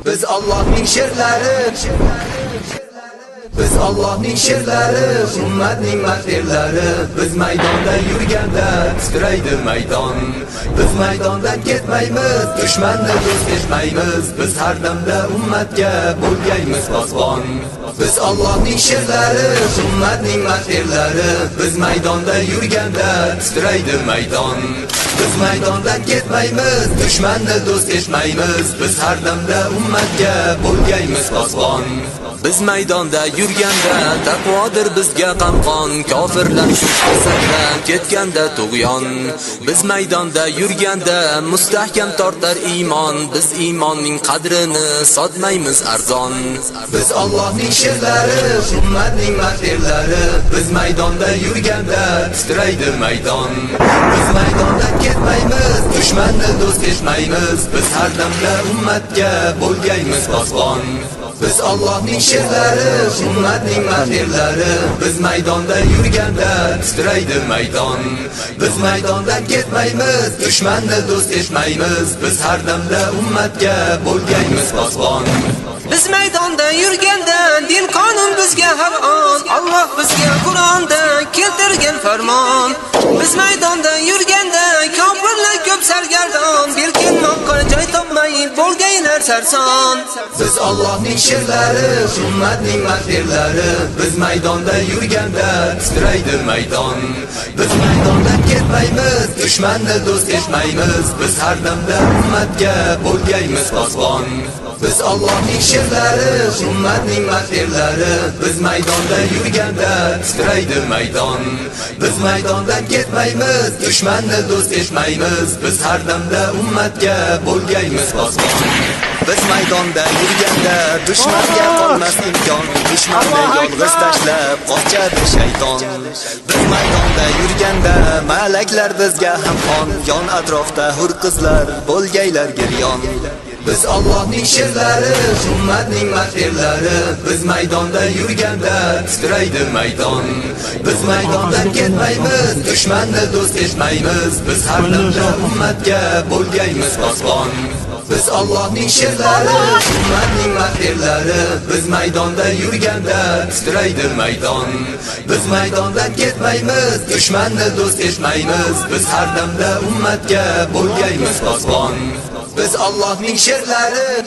Biz Allohning sherlari, biz Allohning sherlari, ummatning mardlari. Biz maydonda yurganda titraydi maydon. Biz maydondan ketmaymiz, dushmanni do'st etmaymiz. Biz har damda ummatga bo'lgaymiz posbon. Biz Allohning sherlari, ummatning mardlari. Biz maydonda yurganda titraydi maydon. Biz maydondan ketmaymiz, dushmanni do'st etmaymiz. Biz har damda ummatga bo'lgaymiz posbon. Biz maydonda yurganda taqvodir bizga qamqon, kofirlar shubhasidan ketganda tug'yon. Biz maydonda yurganda mustahkam tortar iymon, biz iymonning qadrini sotmaymiz arzon. Biz Allohning sherlari, ummatning mardlari. Biz maydonda yurganda titraydi maydon. Biz maydondan ketmaymiz, dushmanni do'st etmaymiz. Biz har damda ummatga bo'lgaymiz posbon. Biz Allohning sherlari, ummatning mardlari. Biz maydonda yurganda titraydi maydon. Biz maydondan ketmaymiz, dushmanni do'st etmaymiz. Biz har damda ummatga bo'lgaymiz posbon. Biz maydonda yurganda din qonun bizga haron, Alloh bizga Qur'onda keltirgan farmon. Biz maydonda yurganda kofirlar ko'p sargardon, berkinmoqqa joy topmay bo'lgaylar sarson. Biz Allohning sherlari, ummatning mardlari. Biz maydonda yurganda titraydi maydon. Biz maydondan ketmaymiz, dushmanni do'st etmaymiz. Biz har damda ummatga bo'lgaymiz posbon. Biz Allohning sherlari, ummatning mardlari. Biz maydonda yurganda titraydi maydon. Biz maydondan ketmaymiz, dushmanni do'st etmaymiz. Biz har damda ummatga bo'lgaymiz posbon. Biz maydonda yurganda dushmanga qolmas imkon, dushmanni yolg'iz tashlab qochadi shayton. Biz maydonda yurganda malaklar bizga hamxon, yon atrofda hur qizlar bo'lgaylar giryon. Biz Allohning sherlari, ummatning mardlari. Biz maydonda yurganda titraydi maydon. Biz maydondan ketmaymiz, dushmanni do'st etmaymiz. Biz har damda ummatga bo'lgaymiz posbon. Biz Allohning sherlari, ummatning mardlari. Biz maydonda yurganda titraydi maydon. Biz maydondan ketmaymiz, dushmanni do'st etmaymiz. Biz har damda ummatga bo'lgaymiz posbon. Biz Allohning sherlari.